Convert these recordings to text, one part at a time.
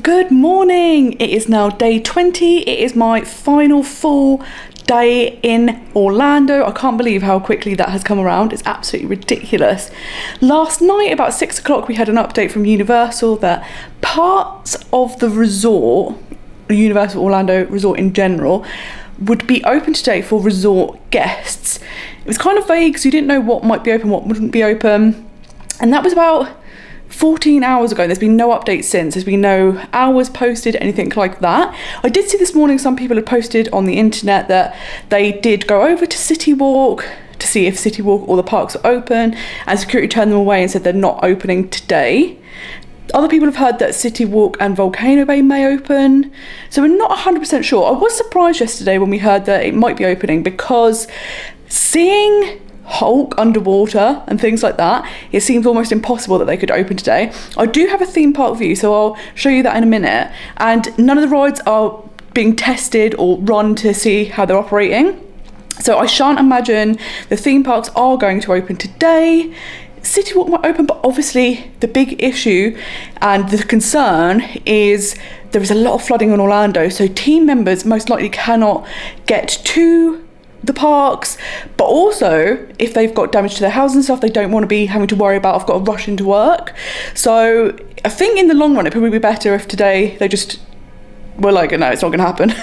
Good morning! It is now day 20. It is my final full day in Orlando. I can't believe how quickly that has come around. It's absolutely ridiculous. Last night about 6 o'clock we had an update from Universal that parts of the resort, the Universal Orlando resort in general, would be open today for resort guests. It was kind of vague, so you didn't know what might be open, what wouldn't be open, and that was about 14 hours ago. There's been no update since. There's been no hours posted, anything like that. I did see this morning some people had posted on the internet that they did go over to CityWalk to see if CityWalk or the parks are open, and security turned them away and said they're not opening today. Other people have heard that CityWalk and Volcano Bay may open, so we're not 100% sure. I was surprised yesterday when we heard that it might be opening, because seeing Hulk underwater and things like that, it seems almost impossible that they could open today. I do have a theme park view, so I'll show you that in a minute, and none of the rides are being tested or run to see how they're operating, so I shan't imagine the theme parks are going to open today. CityWalk might open, but obviously the big issue and the concern is there is a lot of flooding in Orlando, so team members most likely cannot get to the parks, but also if they've got damage to their house and stuff, they don't want to be having to worry about, I've got to rush into work. So I think in the long run it probably be better if today they just were like, no, it's not going to happen.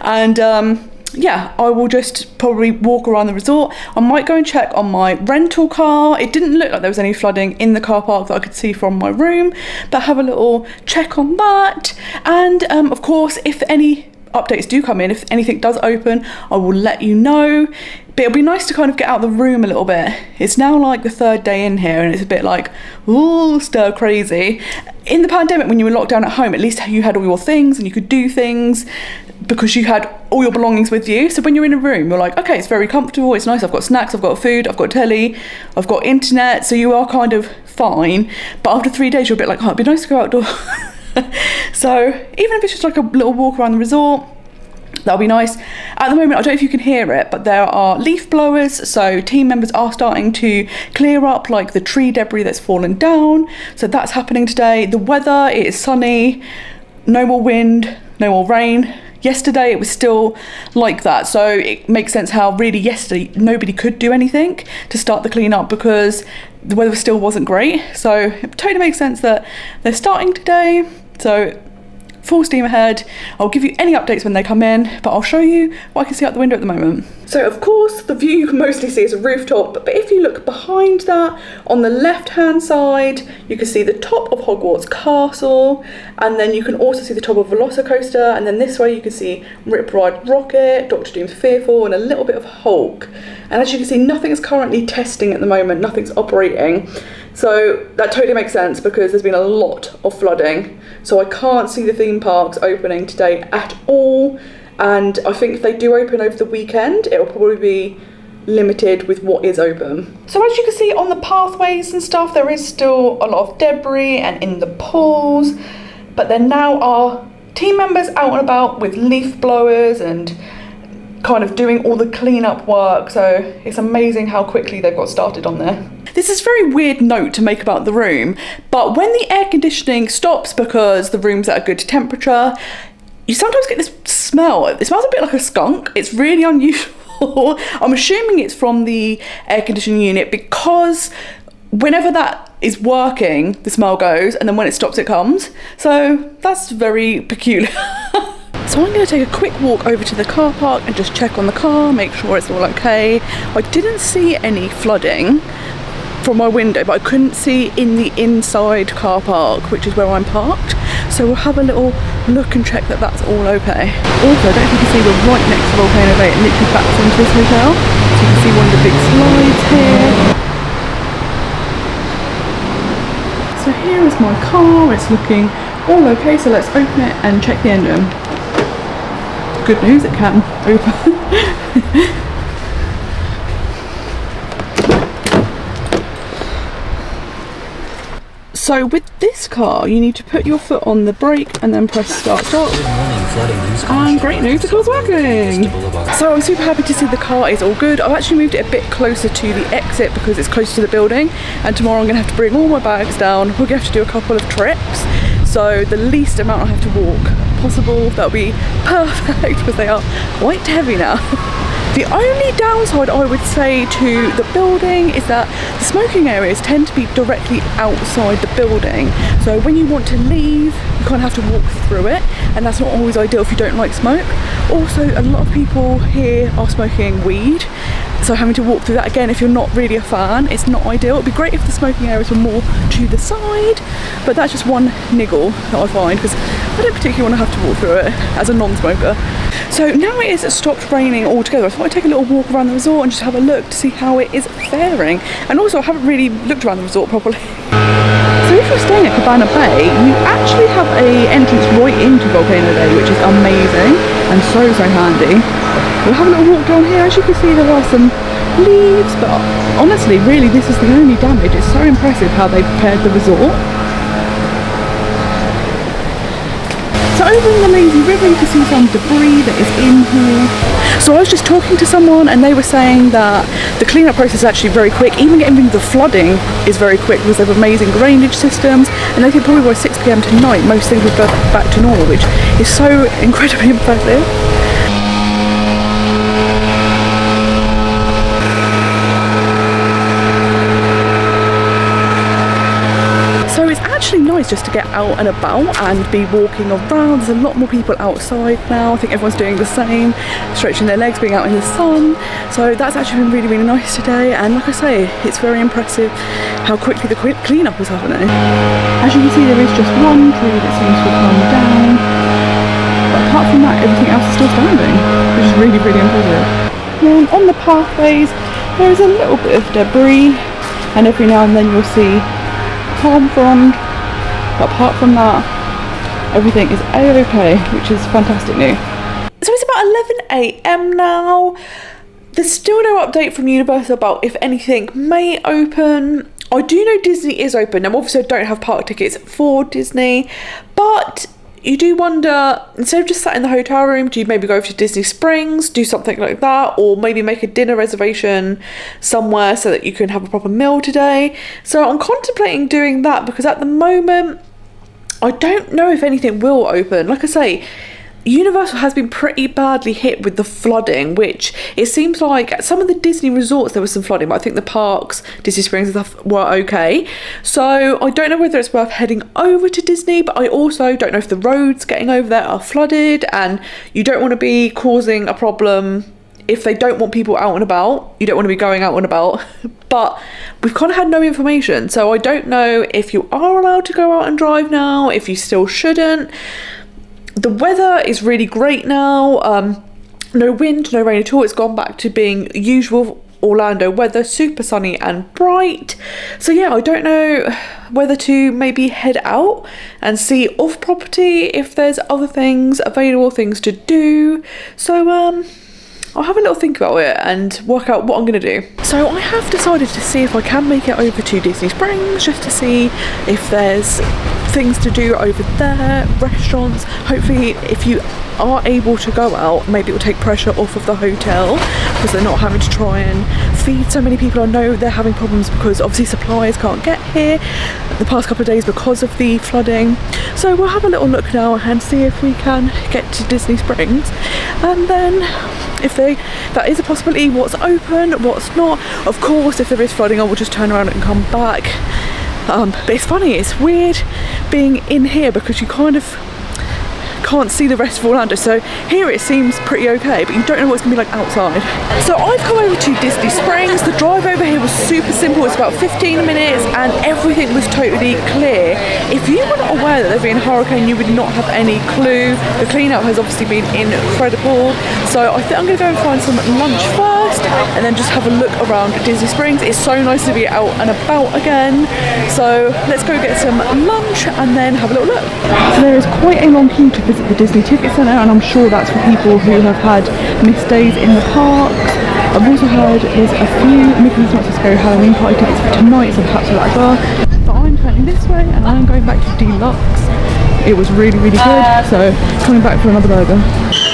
And yeah, I will just probably walk around the resort. I might go and check on my rental car. It didn't look like there was any flooding in the car park that I could see from my room, but have a little check on that. And of course, if any updates do come in, if anything does open, I will let you know. But it'll be nice to kind of get out of the room a little bit. It's now like the third day in here and it's a bit like, ooh, stir crazy. In the pandemic, when you were locked down at home, at least you had all your things and you could do things because you had all your belongings with you. So when you're in a room, you're like, okay, it's very comfortable, it's nice, I've got snacks, I've got food, I've got telly, I've got internet, so you are kind of fine. But after 3 days, you're a bit like, oh, it'd be nice to go outdoors. So even if it's just like a little walk around the resort, that'll be nice. At the moment, I don't know if you can hear it, but there are leaf blowers, so team members are starting to clear up like the tree debris that's fallen down. So that's happening today. The weather, it is sunny, no more wind, no more rain. Yesterday it was still like that, so it makes sense how really yesterday nobody could do anything to start the cleanup because the weather still wasn't great. So it totally makes sense that they're starting today. So full steam ahead. I'll give you any updates when they come in, but I'll show you what I can see out the window at the moment. So of course the view you can mostly see is a rooftop, but if you look behind that on the left hand side, you can see the top of Hogwarts Castle, and then you can also see the top of Velocicoaster, and then this way you can see Rip Ride Rocket, Doctor Doom's Fearful, and a little bit of Hulk. And as you can see, nothing is currently testing at the moment, nothing's operating. So that totally makes sense because there's been a lot of flooding. So I can't see the theme parks opening today at all. And I think if they do open over the weekend, it'll probably be limited with what is open. So as you can see on the pathways and stuff, there is still a lot of debris and in the pools. But there now are team members out and about with leaf blowers and kind of doing all the cleanup work, so it's amazing how quickly they've got started on there. This is a very weird note to make about the room, but when the air conditioning stops because the room's at a good temperature, you sometimes get this smell. It smells a bit like a skunk. It's really unusual. I'm assuming it's from the air conditioning unit because whenever that is working, the smell goes, and then when it stops, it comes. So that's very peculiar. So I'm going to take a quick walk over to the car park and just check on the car, make sure it's all okay. I didn't see any flooding from my window, but I couldn't see in the inside car park, which is where I'm parked. So we'll have a little look and check that that's all okay. Also, I don't know if you can see, we're right next to Volcano Bay. It literally backs into this hotel. So you can see one of the big slides here. So here is my car. It's looking all okay. So let's open it and check the engine. Good news, it can open. So with this car, you need to put your foot on the brake and then press start. And great news, the car's working. So I'm super happy to see the car is all good. I've actually moved it a bit closer to the exit because it's close to the building. And tomorrow I'm gonna have to bring all my bags down. We're gonna have to do a couple of trips. so the least amount I have to walk possible, that'll be perfect because they are quite heavy now. The only downside I would say to the building is that the smoking areas tend to be directly outside the building. So when you want to leave, you kind of have to walk through it, and that's not always ideal if you don't like smoke. Also, a lot of people here are smoking weed, so having to walk through that again, if you're not really a fan, it's not ideal. It'd be great if the smoking areas were more to the side, but that's just one niggle that I find, because I don't particularly want to have to walk through it as a non-smoker. So now it has stopped raining altogether. I thought I'd take a little walk around the resort and just have a look to see how it is faring. And also, I haven't really looked around the resort properly. So if you're staying at Cabana Bay, you actually have an entrance right into Volcano Bay, which is amazing and so handy. We'll have a little walk down here. As you can see, there are some leaves, but honestly, really, this is the only damage. It's so impressive how they prepared the resort. So over in the lazy river, you can see some debris that is in here. So I was just talking to someone and they were saying that the cleanup process is actually very quick. Even getting rid of the flooding is very quick because they have amazing drainage systems, and they think probably by 6 p.m. tonight most things will go back to normal, which is so incredibly impressive. Actually nice just to get out and about and be walking around. There's a lot more people outside now. I think everyone's doing the same, stretching their legs, being out in the sun. So that's actually been really nice today, and like I say, it's very impressive how quickly the cleanup is happening. As you can see, there is just one tree that seems to have come down, but apart from that, everything else is still standing, which is really impressive. And on the pathways there is a little bit of debris, and every now and then you'll see palm frond. But apart from that, everything is a-okay, which is fantastic news. So it's about 11 a.m. now. There's still no update from Universal about if anything may open. I do know Disney is open. Now obviously I don't have park tickets for Disney, but you do wonder, instead of just sat in the hotel room, do you maybe go over to Disney Springs, do something like that, or maybe make a dinner reservation somewhere so that you can have a proper meal today? So I'm contemplating doing that, because at the moment I don't know if anything will open. Like I say, Universal has been pretty badly hit with the flooding, which it seems like at some of the Disney resorts there was some flooding, but I think the parks, Disney Springs and stuff, were okay. So I don't know whether it's worth heading over to Disney, but I also don't know if the roads getting over there are flooded, and you don't want to be causing a problem if they don't want people out and about. You don't want to be going out and about. But we've kind of had no information, so I don't know if you are allowed to go out and drive now, if you still shouldn't. The weather is really great now. No wind, no rain at all. It's gone back to being usual Orlando weather, super sunny and bright. So yeah, I don't know whether to maybe head out and see off property if there's other things available, things to do. So I'll have a little think about it and work out what I'm going to do. So I have decided to see if I can make it over to Disney Springs, just to see if there's things to do over there, restaurants. Hopefully if you are able to go out, maybe it will take pressure off of the hotel, because they're not having to try and feed so many people. I know they're having problems because obviously suppliers can't get here the past couple of days because of the flooding. So we'll have a little look now and see if we can get to Disney Springs, and then if that is a possibility, what's open, what's not. Of course, if there is flooding, I will just turn around and come back. But it's funny, it's weird being in here because you kind of can't see the rest of Orlando. So here it seems pretty okay, but you don't know what it's gonna be like outside. So I've come over to Disney Springs. The drive over here was super simple. It's about 15 minutes and everything was totally clear. If you were not aware that there'd be a hurricane, you would not have any clue. The cleanup has obviously been incredible. So I think I'm gonna go and find some lunch first and then just have a look around Disney Springs. It's so nice to be out and about again. So let's go get some lunch and then have a little look. So there is quite a long queue to visit the Disney Ticket Centre, and I'm sure that's for people who have had missed days in the parks. I've also heard there's a few Mickey's Not to Scary Halloween party tickets for tonight, so perhaps for that as well. But I'm turning this way and I'm going back to Deluxe. It was really good, so coming back for another burger.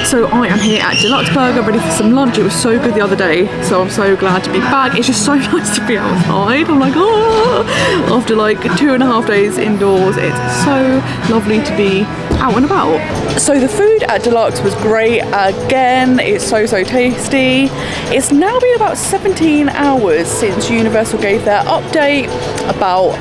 So I am here at Deluxe Burger, ready for some lunch. It was so good the other day, so I'm so glad to be back. It's just so nice to be outside. I'm like, oh, after like 2.5 days indoors, it's so lovely to be out and about. So the food at Deluxe was great. Again, it's so tasty. It's now been about 17 hours since Universal gave their update about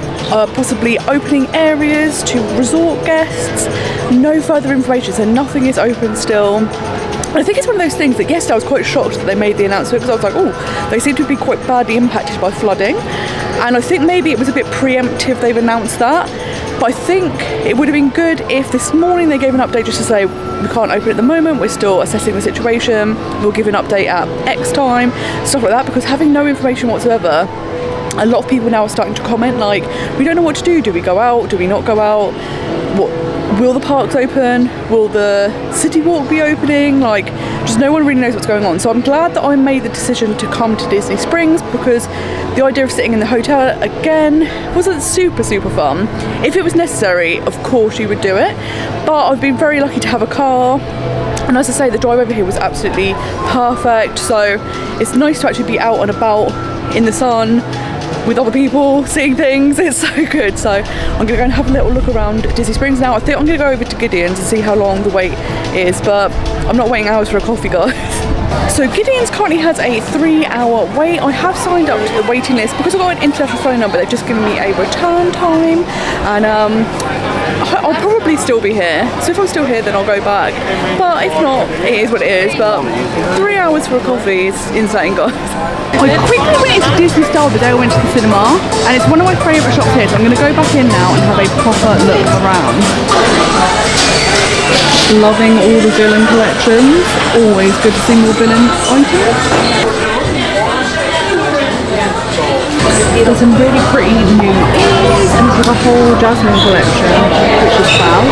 possibly opening areas to resort guests. No further information, so nothing is open still. And I think it's one of those things that yesterday I was quite shocked that they made the announcement, because I was like, oh, they seem to be quite badly impacted by flooding. And I think maybe it was a bit preemptive they've announced that. But I think it would have been good if this morning they gave an update just to say, we can't open at the moment, we're still assessing the situation, we'll give an update at X time, stuff like that, because having no information whatsoever, a lot of people now are starting to comment like, we don't know what to do. Do we go out? Do we not go out? What will the parks open? Will the CityWalk be opening? Like, just no one really knows what's going on. So I'm glad that I made the decision to come to Disney Springs, because the idea of sitting in the hotel again wasn't super fun. If it was necessary, of course you would do it, but I've been very lucky to have a car. And as I say, the drive over here was absolutely perfect. So it's nice to actually be out and about in the sun with other people, seeing things. It's so good. So I'm gonna go and have a little look around Disney Springs now. I think I'm gonna go over to Gideon's and see how long the wait is, but I'm not waiting hours for a coffee, guys. So Gideon's currently has a 3-hour wait. I have signed up to the waiting list because I've got an international phone number. They've just given me a return time, and I'll probably still be here. So if I'm still here, then I'll go back. But if not, it is what it is. But 3 hours for a coffee is insane, guys. I quickly went into Disney Star the day I went to the cinema, and it's one of my favourite shops here. So I'm going to go back in now and have a proper look around. Loving all the villain collections. Always good to see more villain items. There's some really pretty new ears, and there's like a whole Jasmine collection, which is fab.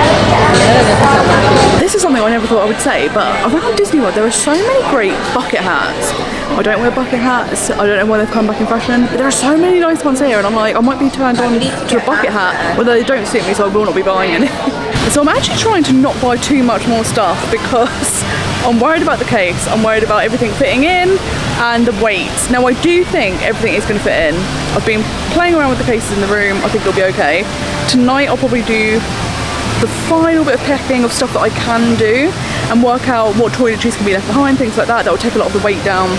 This is something I never thought I would say, but around Disney World there are so many great bucket hats. I don't wear bucket hats, I don't know why they've come back in fashion, but there are so many nice ones here, and I'm like, I might be turned on to a bucket hat, although they don't suit me, so I will not be buying any. So I'm actually trying to not buy too much more stuff, because I'm worried about the case, I'm worried about everything fitting in, and the weight. Now I do think everything is going to fit in. I've been playing around with the cases in the room, I think they'll be okay. Tonight I'll probably do the final bit of packing of stuff that I can do, and work out what toiletries can be left behind, things like that. That will take a lot of the weight down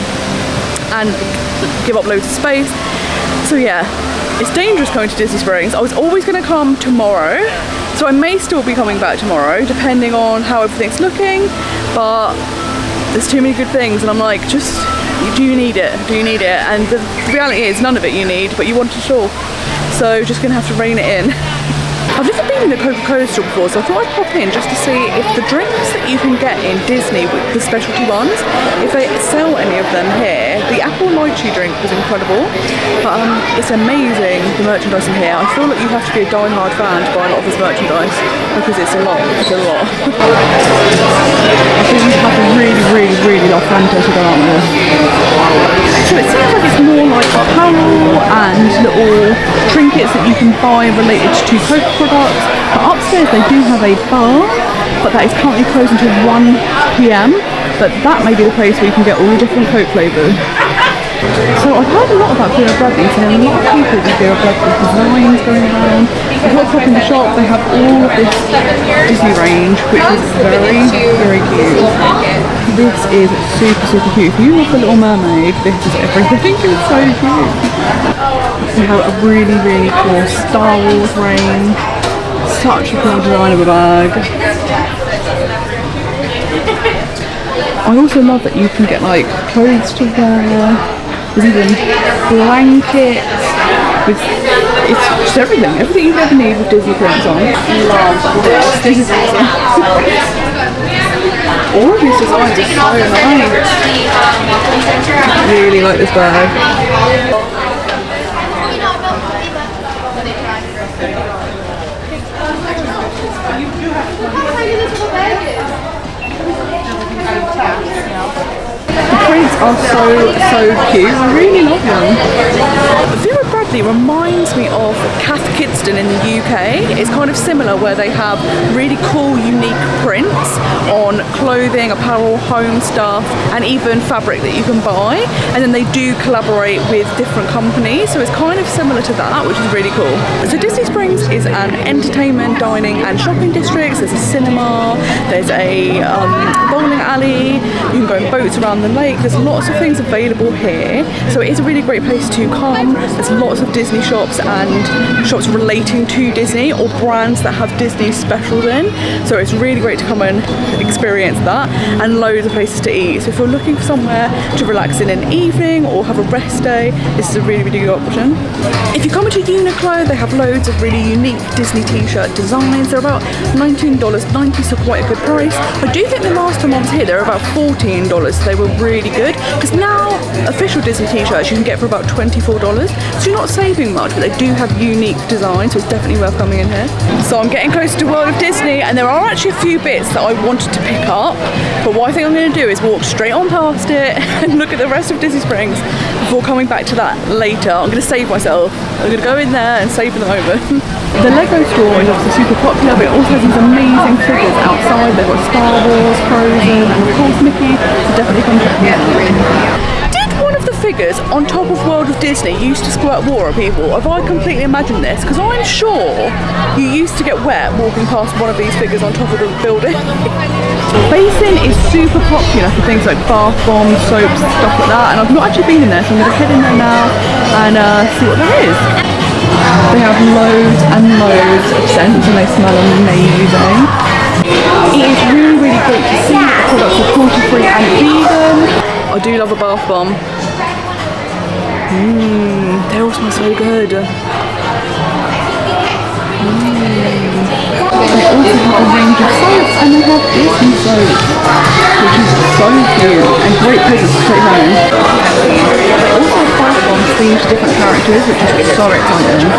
and give up loads of space. So yeah, it's dangerous coming to Disney Springs. I was always going to come tomorrow, so I may still be coming back tomorrow depending on how everything's looking, but there's too many good things, and I'm like, just, do you need it? Do you need it? And the reality is none of it you need, but you want it all. So just gonna have to rein it in. I've never been in the Coca-Cola store before, so I thought I'd pop in just to see if the drinks that you can get in Disney, the specialty ones, if they sell any of them here. The apple lychee drink was incredible, but it's amazing, the merchandise in here. I feel like you have to be a die-hard fan to buy a lot of this merchandise, because it's a lot, it's a lot. I think you have to really love Fanta to go out with. So it seems like it's more like apparel and little trinkets that you can buy related to Coke products. But upstairs they do have a bar, but that is currently closed until 1 PM. But that may be the place where you can get all the different Coke flavours. So I've heard a lot about Vera Bradley's, and a lot of people with Vera Bradley designs going around. I got up in the shop, they have all of this Disney range, which is very cute. This is super cute. If you love The Little Mermaid, this is everything. It's so cute. We have a really cool Star Wars range. Such a cool design of a bag. I also love that you can get like clothes to wear. There's even blankets with, it's just everything you'd ever need with Disney prints on. Love this. This is awesome. All of these designs are so nice. Really like this bag. The prints are so cute. I really love them. Vera Bradley reminds me of Cath Kidston in the UK. It's kind of similar, where they have really cool, unique prints on on clothing, apparel, home stuff, and even fabric that you can buy. And then they do collaborate with different companies, so it's kind of similar to that, which is really cool. So Disney Springs is an entertainment, dining and shopping district. There's a cinema, there's a bowling alley, you can go on boats around the lake. There's lots of things available here, so it is a really great place to come. There's lots of Disney shops and shops relating to Disney or brands that have Disney specials in, so it's really great to come and experience that, and loads of places to eat. So if you're looking for somewhere to relax in an evening or have a rest day, this is a really, really good option. If you come into Uniqlo, they have loads of really unique Disney t-shirt designs. They're about $19.90, so quite a good price. I do think the last time I was here they were about $14, so they were really good, because now official Disney t-shirts you can get for about $24, so you're not saving much, but they do have unique designs, so it's definitely worth coming in here. So I'm getting close to World of Disney, and there are actually a few bits that I wanted to pick up, but what I think I'm going to do is walk straight on past it and look at the rest of Disney Springs before coming back to that later. I'm going to save myself. I'm going to go in there and save for the moment. The Lego store is obviously super popular, but it also has these amazing figures outside. They've got Star Wars, Frozen, and of course Mickey, so definitely come check me out. Did one of the figures on top of World of Disney used to squirt water at people? Have I completely imagined this? Because I'm sure you used to get wet walking past one of these figures on top of the building. Basin is super popular for things like bath bombs, soaps, stuff like that, and I've not actually been in there, so I'm going to head in there now and see what there is. They have loads and loads of scents and they smell amazing. It is really, really great to see that the products are cruelty-free and vegan. I do love a bath bomb. They all smell so good. They also have a range of soaps, and they have Disney soaps, which is so cute and great presents to take home. They also have bath bombs themed to different characters, which is so exciting.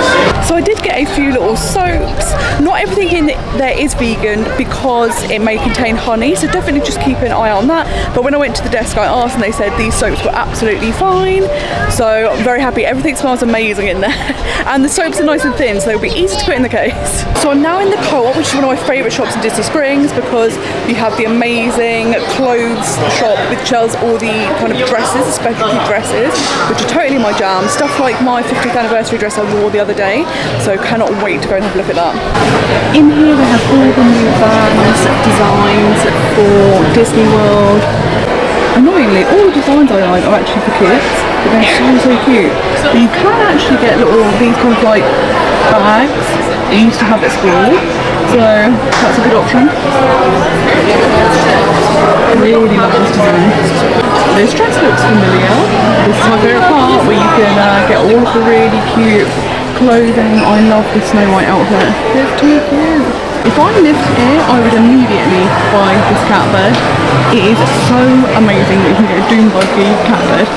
So I did get a few little soaps. Not everything in there is vegan because it may contain honey, so definitely just keep an eye on that. But when I went to the desk I asked and they said these soaps were absolutely fine, so I'm very happy. Everything smells amazing in there and the soaps are nice and thin, so they'll be easy to put in the case. So I'm now in the Co-op, which is one of my favourite shops in Disney Springs, because you have the amazing clothes shop which sells all the kind of dresses, specialty dresses, which are totally my jam. Stuff like my 50th anniversary dress I wore the other day, so cannot wait to go and have a look at that. In here they have all the new Vans designs for Disney World. Annoyingly, all the designs I like are actually for kids, but they're so cute. But you can actually get little, these kind of like bags that you used to have at school, so that's a good option. I really love this design. This dress looks familiar. This is my favourite part, where you can get all of the really cute clothing. I love the Snow White outfit. It's too cute. If I lived here, I would immediately buy this cat bed. It is so amazing that you can get a Doom Buggy cat bed.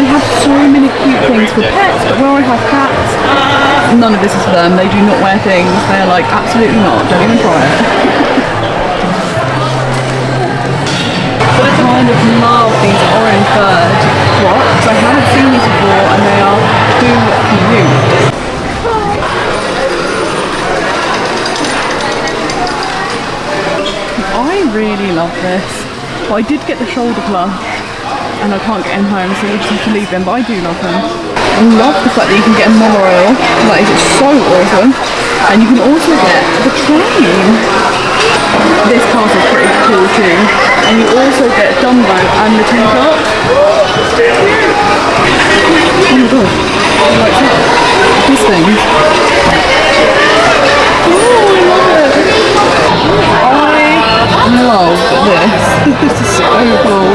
They have so many cute things for pets, but where I have cats, none of this is for them. They do not wear things. They're like, absolutely not, don't even try it. I kind of love these orange bird clocks. I haven't seen these before and they are too cute. I really love this. But I did get the shoulder plush and I can't get him home, so we'll just have to leave him, but I do love him. I love the fact that you can get a monorail. Like, it's so awesome. And you can also get the train. This castle's pretty cool too. And you also get Dumbo and the Tin Top. Oh my god. Like that. This thing. Oh, I love it. I love this. This is so cool.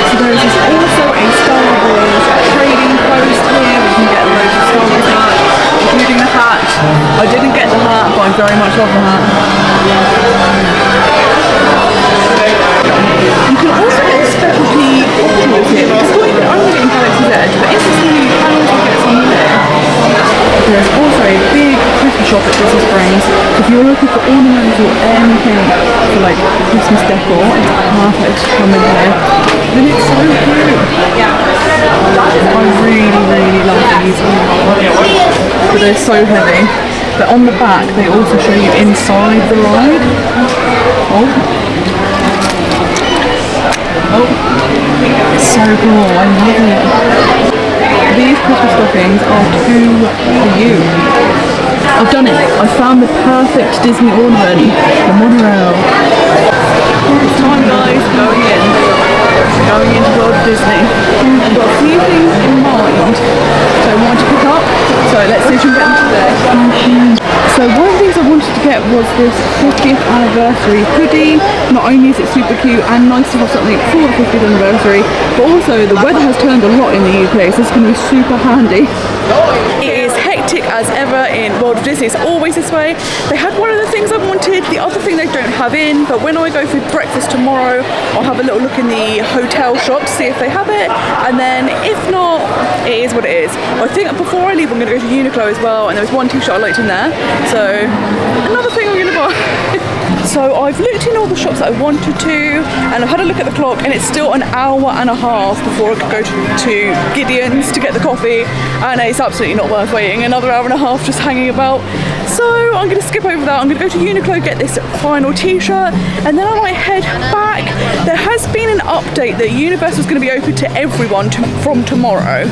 So there is also a Star Wars trading post here. We can get loads of Star Wars merch, including the hat. I didn't get the hat, but I very much love the hat. You can also get specialty options here. It's not even only in Galaxy's Edge, but interestingly you can also get some here. There's also a big Christmas shop at Disney Springs. If you're looking for ornaments or anything for like Christmas decor, it's perfect to come in here. And it's so cute. I really love these. But they're so heavy. But on the back they also show you inside the ride. Oh. Oh. It's so cool. I love it. These Christmas stockings are too for you. I've done it. I found the perfect Disney ornament. The monorail. It's time, guys. Going in. Going into World of Disney. I've got a few things in mind that I want to pick up. So let's see if we can get them today. So one of the things I wanted to get was this 50th anniversary hoodie. Not only is it super cute and nice to have something for the 50th anniversary, but also the weather has turned a lot in the UK, so this is going to be super handy. It is hectic as ever in World of Disney. It's always this way. They had one of the things I wanted, the other thing they don't have in, but when I go for breakfast tomorrow, I'll have a little look in the hotel shops, see if they have it, and then if not, it is what it is. I think before I leave I'm going to go to Uniqlo as well, and there was one t-shirt I liked in there, so another thing I'm going to buy. So I've looked in all the shops that I wanted to, and I've had a look at the clock, and it's still an hour and a half before I could go to Gideon's to get the coffee, and it's absolutely not worth waiting another hour and a half just hanging about. So I'm going to skip over that. I'm going to go to Uniqlo, get this final t-shirt, and then I might head back. There has been an update that Universal's going to be open to everyone from tomorrow.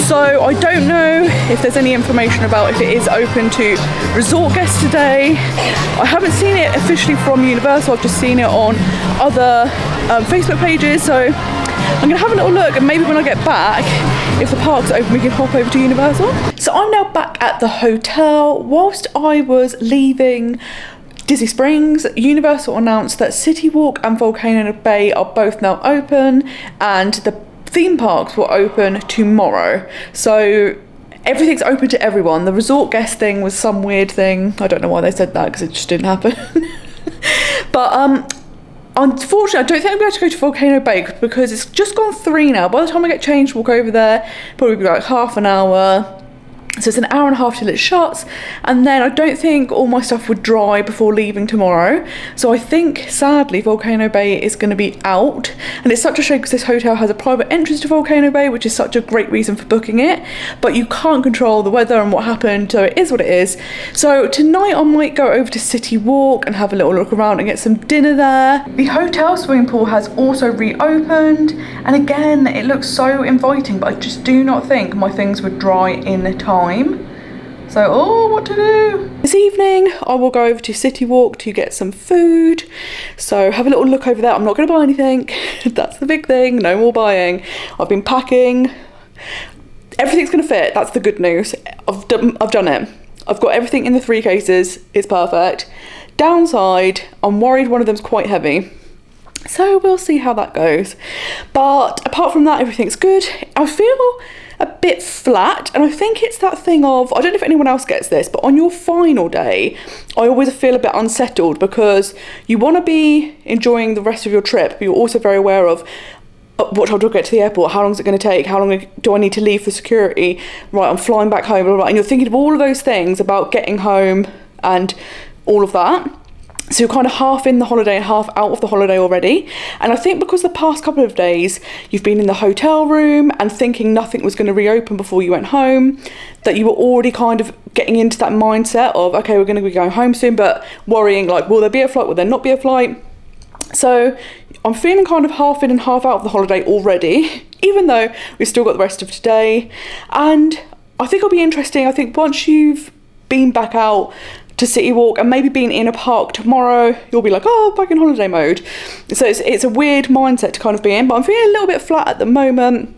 So I don't know if there's any information about if it is open to resort guests today. I haven't seen it officially from Universal, I've just seen it on other Facebook pages, so I'm going to have a little look, and maybe when I get back, if the park's open, we can hop over to Universal. So I'm now back at the hotel. Whilst I was leaving Disney Springs, Universal announced that CityWalk and Volcano Bay are both now open, and the theme parks will open tomorrow. So everything's open to everyone. The resort guest thing was some weird thing. I don't know why they said that, because it just didn't happen. But unfortunately, I don't think I'm going to go to Volcano Bay because it's just gone 3 now. By the time I get changed, walk over there, probably be like half an hour. So it's an hour and a half till it shuts, and then I don't think all my stuff would dry before leaving tomorrow. So I think, sadly, Volcano Bay is going to be out, and it's such a shame because this hotel has a private entrance to Volcano Bay, which is such a great reason for booking it, but you can't control the weather and what happened, so it is what it is. So tonight I might go over to CityWalk and have a little look around and get some dinner there. The hotel swimming pool has also reopened, and again, it looks so inviting, but I just do not think my things would dry in time. So, what to do? This evening, I will go over to CityWalk to get some food. So, have a little look over there. I'm not going to buy anything. That's the big thing. No more buying. I've been packing. Everything's going to fit. That's the good news. I've done it. I've got everything in the 3 cases. It's perfect. Downside, I'm worried one of them's quite heavy. So, we'll see how that goes. But apart from that, everything's good. I feel a bit flat, and I think it's that thing of, I don't know if anyone else gets this, but on your final day I always feel a bit unsettled because you want to be enjoying the rest of your trip, but you're also very aware of what time do I get to the airport, how long is it going to take, how long do I need to leave for security, right, I'm flying back home, blah, blah, blah. And you're thinking of all of those things about getting home and all of that. So you're kind of half in the holiday and half out of the holiday already. And I think because the past couple of days you've been in the hotel room and thinking nothing was going to reopen before you went home, that you were already kind of getting into that mindset of, okay, we're going to be going home soon, but worrying like, will there be a flight, will there not be a flight? So I'm feeling kind of half in and half out of the holiday already, even though we've still got the rest of today. And I think it'll be interesting. I think once you've been back out to CityWalk and maybe being in a park tomorrow, you'll be like, oh, back in holiday mode. So it's a weird mindset to kind of be in, but I'm feeling a little bit flat at the moment.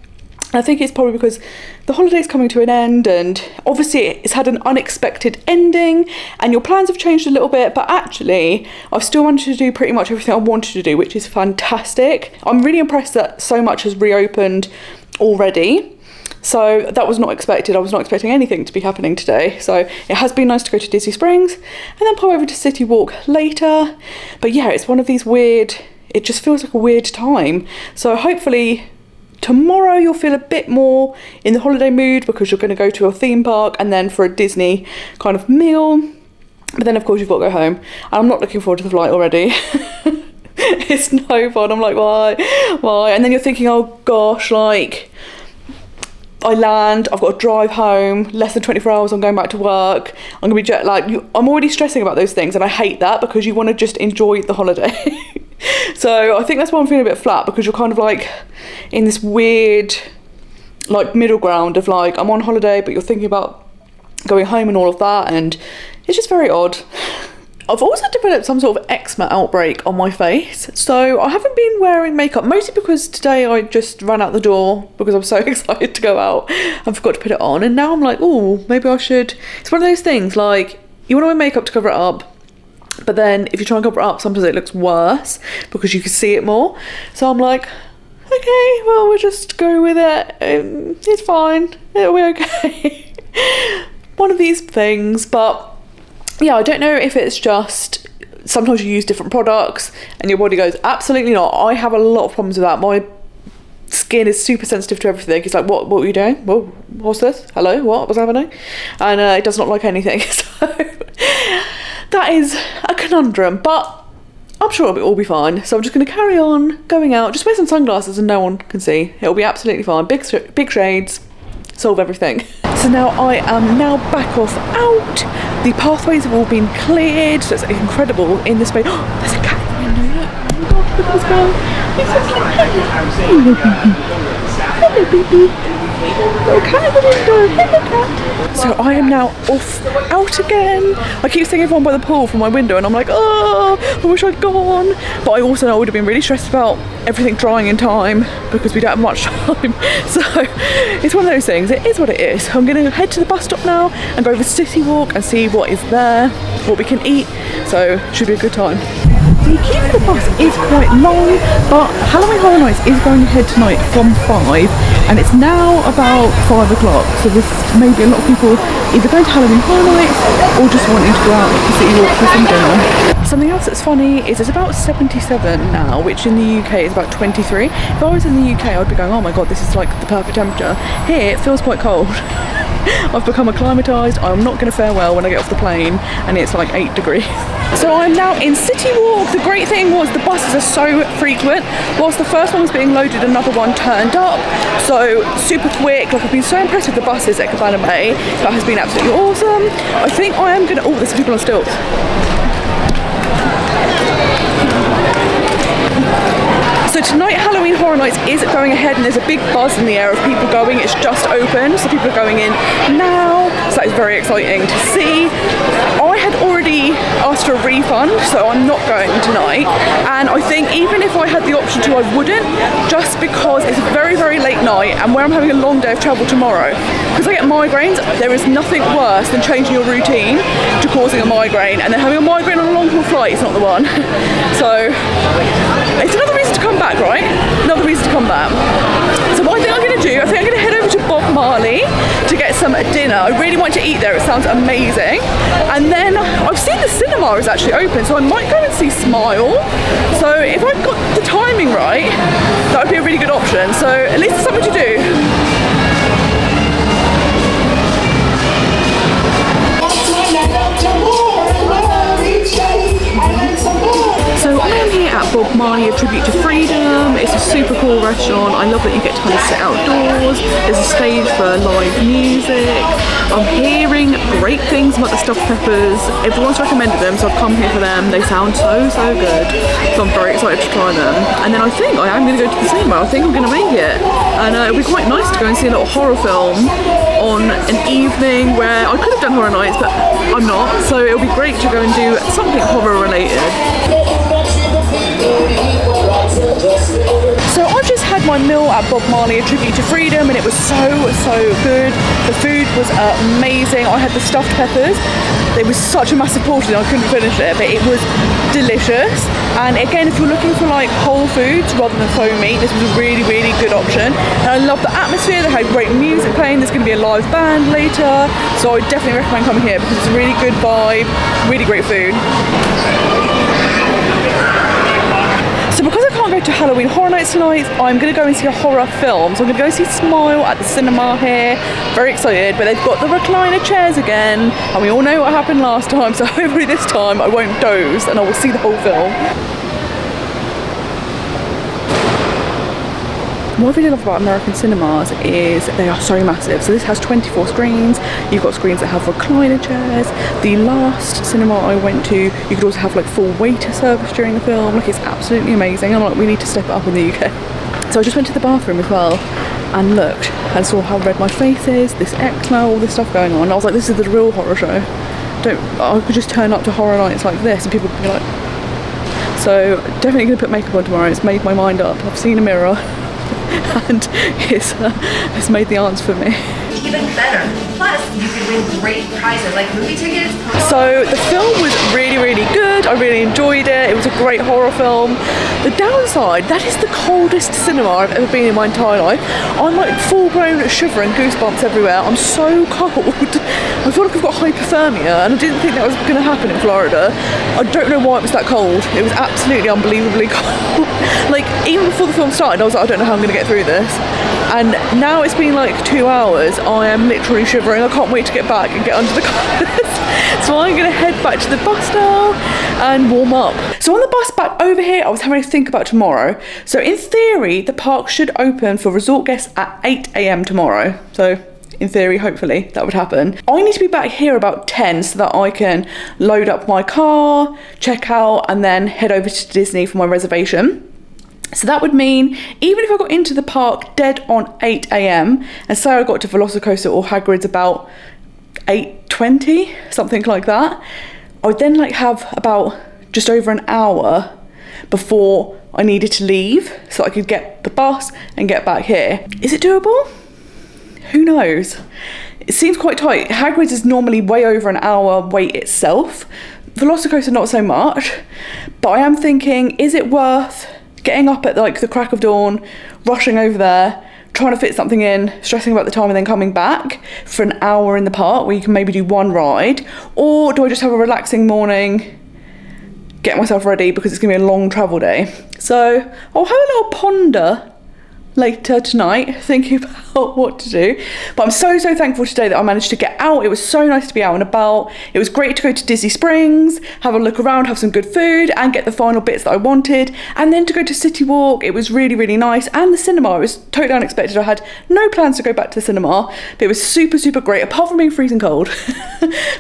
I think it's probably because the holiday's coming to an end, and obviously it's had an unexpected ending and your plans have changed a little bit, but actually I've still managed to do pretty much everything I wanted to do, which is fantastic. I'm really impressed that so much has reopened already. So that was not expected. I was not expecting anything to be happening today. So it has been nice to go to Disney Springs and then pop over to CityWalk later. But yeah, it's one of these weird, it just feels like a weird time. So hopefully tomorrow you'll feel a bit more in the holiday mood because you're going to go to a theme park and then for a Disney kind of meal. But then of course you've got to go home. And I'm not looking forward to the flight already. It's no fun. I'm like, why? And then you're thinking, oh gosh, like, I land, I've got to drive home, less than 24 hours, I'm going back to work, I'm gonna be jet lagged. I'm already stressing about those things, and I hate that because you want to just enjoy the holiday. So I think that's why I'm feeling a bit flat, because you're kind of like in this weird like middle ground of like, I'm on holiday but you're thinking about going home and all of that, and it's just very odd. I've also developed some sort of eczema outbreak on my face, so I haven't been wearing makeup, mostly because today I just ran out the door because I was so excited to go out and forgot to put it on, and now I'm like, oh, maybe I should. It's one of those things, like, you want to wear makeup to cover it up, but then if you try and cover it up, sometimes it looks worse because you can see it more. So I'm like, okay, well, we'll just go with it. It's fine, it'll be okay. One of these things. But yeah, I don't know if it's just sometimes you use different products and your body goes, absolutely not. I have a lot of problems with that. My skin is super sensitive to everything. It's like, what were you doing? Whoa, what's this? Hello, what's happening? And it does not like anything. So that is a conundrum, but I'm sure it'll all be fine. So I'm just going to carry on going out, just wear some sunglasses and no one can see. It'll be absolutely fine. Big shades, solve everything. So now I am now back off out. The pathways have all been cleared, so it's incredible in this space. Oh, there's a cat in the window, look. Oh my god, look at this girl. It's so cute. Hello, baby. Little cat in the window. Hello, cat. So I am now off out again. I keep seeing everyone by the pool from my window and I'm like, oh, I wish I'd gone. But I also know I would have been really stressed about everything drying in time because we don't have much time. So it's one of those things. It is what it is. I'm going to head to the bus stop now and go over to CityWalk and see what is there, what we can eat. So should be a good time. The queue for the bus is quite long, but Halloween Horror Nights is going ahead tonight from 5, and it's now about 5 o'clock. So there's maybe a lot of people either going to Halloween Horror Nights or just wanting to go out to CityWalk for some dinner. Something else that's funny is it's about 77 now, which in the UK is about 23. If I was in the UK, I'd be going, oh my god, this is like the perfect temperature. Here, it feels quite cold. I've become acclimatised. I'm not going to fare well when I get off the plane and it's like 8 degrees. So I'm now in CityWalk. The great thing was the buses are so frequent. Whilst the first one was being loaded, another one turned up. So super quick. Like, I've been so impressed with the buses at Cabana Bay. That has been absolutely awesome. I think I am going to... Oh, there's people on stilts. So tonight Halloween Horror Nights is going ahead and there's a big buzz in the air of people going. It's just opened, so people are going in now. So that is very exciting to see. I had already asked for a refund, so I'm not going tonight. And I think even if I had the option to, I wouldn't, just because it's a very, very late night and where I'm having a long day of travel tomorrow. Because I get migraines, there is nothing worse than changing your routine to causing a migraine, and then having a migraine on a long haul flight is not the one. So it's another reason to come back, right? Another reason to come back. So what I think I'm going to do, I think I'm going to head over to Bob Marley to get some dinner. I really want to eat there, it sounds amazing. And then I've seen the cinema is actually open, so I might go and see Smile. So if I've got the timing right, that would be a really good option. So at least it's something to do. So I am here at Bob Marley, a tribute to freedom. It's a super cool restaurant. I love that you get to kind of sit outdoors. There's a stage for live music. I'm hearing great things about the stuffed peppers. Everyone's recommended them, so I've come here for them. They sound so good. So I'm very excited to try them. And then I think I am going to go to the cinema. I think I'm going to make it. And it'll be quite nice to go and see a little horror film on an evening where I could have done Horror Nights, but I'm not. So it'll be great to go and do something horror related. So I've just had my meal at Bob Marley, a tribute to freedom, and it was so good. The food was amazing. I had the stuffed peppers. It was such a massive portion, I couldn't finish it, but it was delicious. And again, if you're looking for like whole foods rather than faux meat, this was a really good option. And I love the atmosphere. They had great music playing. There's going to be a live band later, so I definitely recommend coming here because it's a really good vibe, really great food. So because I can't go to Halloween Horror Nights tonight, I'm going to go and see a horror film. So I'm going to go see Smile at the cinema here. Very excited, but they've got the recliner chairs again, and we all know what happened last time, so hopefully this time I won't doze and I will see the whole film. What I really love about American cinemas is they are so massive. So this has 24 screens. You've got screens that have recliner chairs. The last cinema I went to, you could also have like full waiter service during the film. Like, it's absolutely amazing. I'm like, we need to step it up in the UK. So I just went to the bathroom as well and looked and saw how red my face is, this eczema, all this stuff going on. I was like, this is the real horror show. I could just turn up to horror nights like this and people would be like... So definitely going to put makeup on tomorrow. It's made my mind up. I've seen a mirror and it's made the answer for me. Even better. Plus, you could win great prizes like movie tickets. So the film was really, really good. I really enjoyed it. It was a great horror film. The downside, that is the coldest cinema I've ever been in my entire life. I'm like full-blown shivering, goosebumps everywhere. I'm so cold. I feel like I've got hypothermia, and I didn't think that was going to happen in Florida. I don't know why it was that cold. It was absolutely unbelievably cold. Like, even before the film started, I was like, I don't know how I'm going to get through this. And now it's been like 2 hours, I am literally shivering. I can't wait to get back and get under the covers. So I'm going to head back to the bus now and warm up. So on the bus back over here, I was having to think about tomorrow. So in theory, the park should open for resort guests at 8 AM tomorrow. So in theory, hopefully that would happen. I need to be back here about 10 so that I can load up my car, check out, and then head over to Disney for my reservation. So that would mean, even if I got into the park dead on 8 AM, and say I got to Velocicoaster or Hagrid's about 8:20, something like that, I would then like have about just over an hour before I needed to leave so I could get the bus and get back here. Is it doable? Who knows? It seems quite tight. Hagrid's is normally way over an hour wait itself. Velocicoaster not so much, but I am thinking, is it worth getting up at like the crack of dawn, rushing over there, trying to fit something in, stressing about the time, and then coming back for an hour in the park where you can maybe do one ride? Or do I just have a relaxing morning, get myself ready because it's gonna be a long travel day? So I'll have a little ponder later tonight, thinking about what to do. But I'm so thankful today that I managed to get out. It was so nice to be out and about. It was great to go to Disney Springs, have a look around, have some good food, and get the final bits that I wanted. And then to go to CityWalk, it was really, really nice. And the cinema, it was totally unexpected. I had no plans to go back to the cinema, but it was super great, apart from being freezing cold.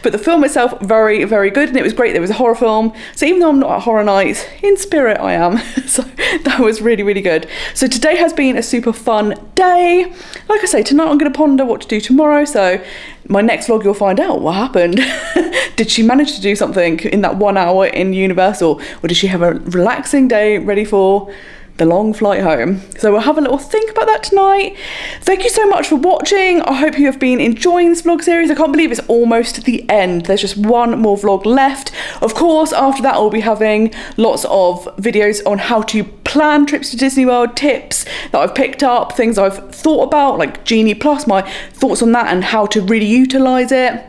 But the film itself, very, very good. And it was great. There was a horror film. So even though I'm not at horror nights, in spirit I am. So that was really, really good. So today has been a super fun day. Like I say, tonight I'm going to ponder what to do tomorrow. So my next vlog, you'll find out what happened. Did she manage to do something in that 1 hour in Universal, or did she have a relaxing day ready for the long flight home? So we'll have a little think about that tonight. Thank you so much for watching. I hope you have been enjoying this vlog series. I can't believe it's almost the end. There's just one more vlog left. Of course, after that I'll be having lots of videos on how to plan trips to Disney World, tips that I've picked up, things I've thought about, like Genie Plus, my thoughts on that and how to really utilize it.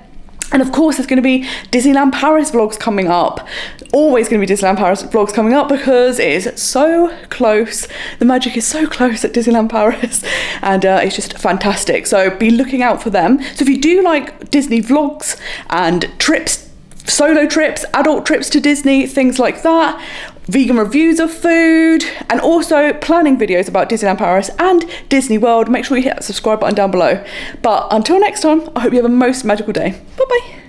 And of course, there's going to be Disneyland Paris vlogs coming up. Always going to be Disneyland Paris vlogs coming up because it is so close. The magic is so close at Disneyland Paris, and it's just fantastic. So be looking out for them. So if you do like Disney vlogs and trips, solo trips, adult trips to Disney, things like that, vegan reviews of food, and also planning videos about Disneyland Paris and Disney World, make sure you hit that subscribe button down below. But until next time, I hope you have a most magical day. Bye bye.